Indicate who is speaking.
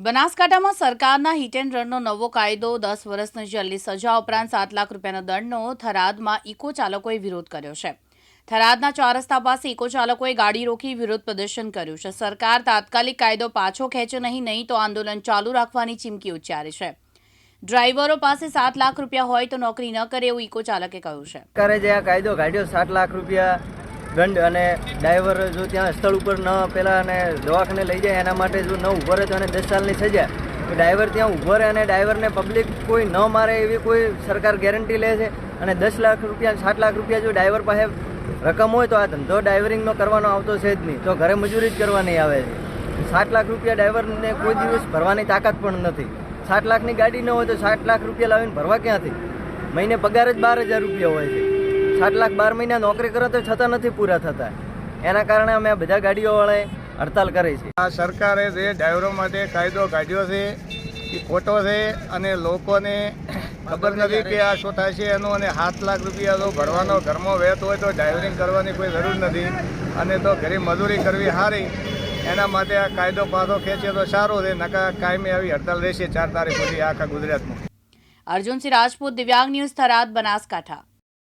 Speaker 1: બનાસકાંઠામાં સરકારના hit and રનનો નવો કાયદો 10 વર્ષની જેલની સજા ઉપરાંત 7 લાખ રૂપિયાના દંડનો થરાદમાં ઇકો ચાલકોએ વિરોધ કર્યો છે। થરાદના 4 રસ્તા પાસે ઇકો ચાલકોએ ગાડી રોકી વિરોધ પ્રદર્શન કર્યું છે। સરકાર તાત્કાલિક કાયદો પાછો ખેંચે નહીં તો આંદોલન ચાલુ રાખવાની ચીમકી ઉચ્ચારી છે। ડ્રાઈવરો પાસે 7 લાખ રૂપિયા હોય તો નોકરી ન કરે એવું ઇકો ચાલકે કહ્યું છે।
Speaker 2: સરકારે જે આ કાયદો કાઢ્યો 7 લાખ રૂપિયા દંડ અને ડ્રાઈવર જો ત્યાં સ્થળ ઉપર ન પેલા અને દવાખાને લઈ જાય એના માટે જો ન ઊભો રહે તો એને 10 સાલની સજા। તો ડ્રાઈવર ત્યાં ઊભો રહે અને ડ્રાઈવરને પબ્લિક કોઈ ન મારે એવી કોઈ સરકાર ગેરંટી લે છે। અને 10 લાખ રૂપિયા 7 લાખ રૂપિયા જો ડ્રાઈવર પાસે રકમ હોય તો આ ધંધો ડ્રાઈવરિંગનો કરવાનો આવતો છે જ નહીં, તો ઘરે મજૂરી જ કરવાની આવે છે। 7 લાખ રૂપિયા ડ્રાઈવરને કોઈ દિવસ ભરવાની તાકાત પણ નથી। 7 લાખની ગાડી ન હોય તો 7 લાખ રૂપિયા લાવીને ભરવા ક્યાંથી? મહિને પગાર જ 12,000 રૂપિયા હોય છે। 7 લાખ 12 મહિના નોકરી કરે તો છતાં નથી પૂરા થતા। એના કારણે અમે બધા ગાડીઓવાળાએ હડતાલ કરી છે।
Speaker 3: આ સરકારે જે ડ્રાઈવરો માટે કાયદો કાઢ્યો છે એ ખોટો છે અને લોકોને ખબર નથી કે આ શું થાય છે એનું। અને 7 લાખ રૂપિયા જો ભરવાનો ઘરમાં વહેતો હોય તો ડ્રાઈવરિંગ કરવાની કોઈ જરૂર નથી અને તો ઘરે મજૂરી કરવી સારી। એના માટે આ કાયદો પાછો ખેંચે તો સારું છે, નકા કાયમી આવી હડતાલ રહેશે 4 તારીખ સુધી આખા ગુજરાતમાં।
Speaker 1: અર્જુનસિંહ રાજપૂત, દિવ્યાંગ ન્યૂઝ, થરાદ, બનાસકાંઠા।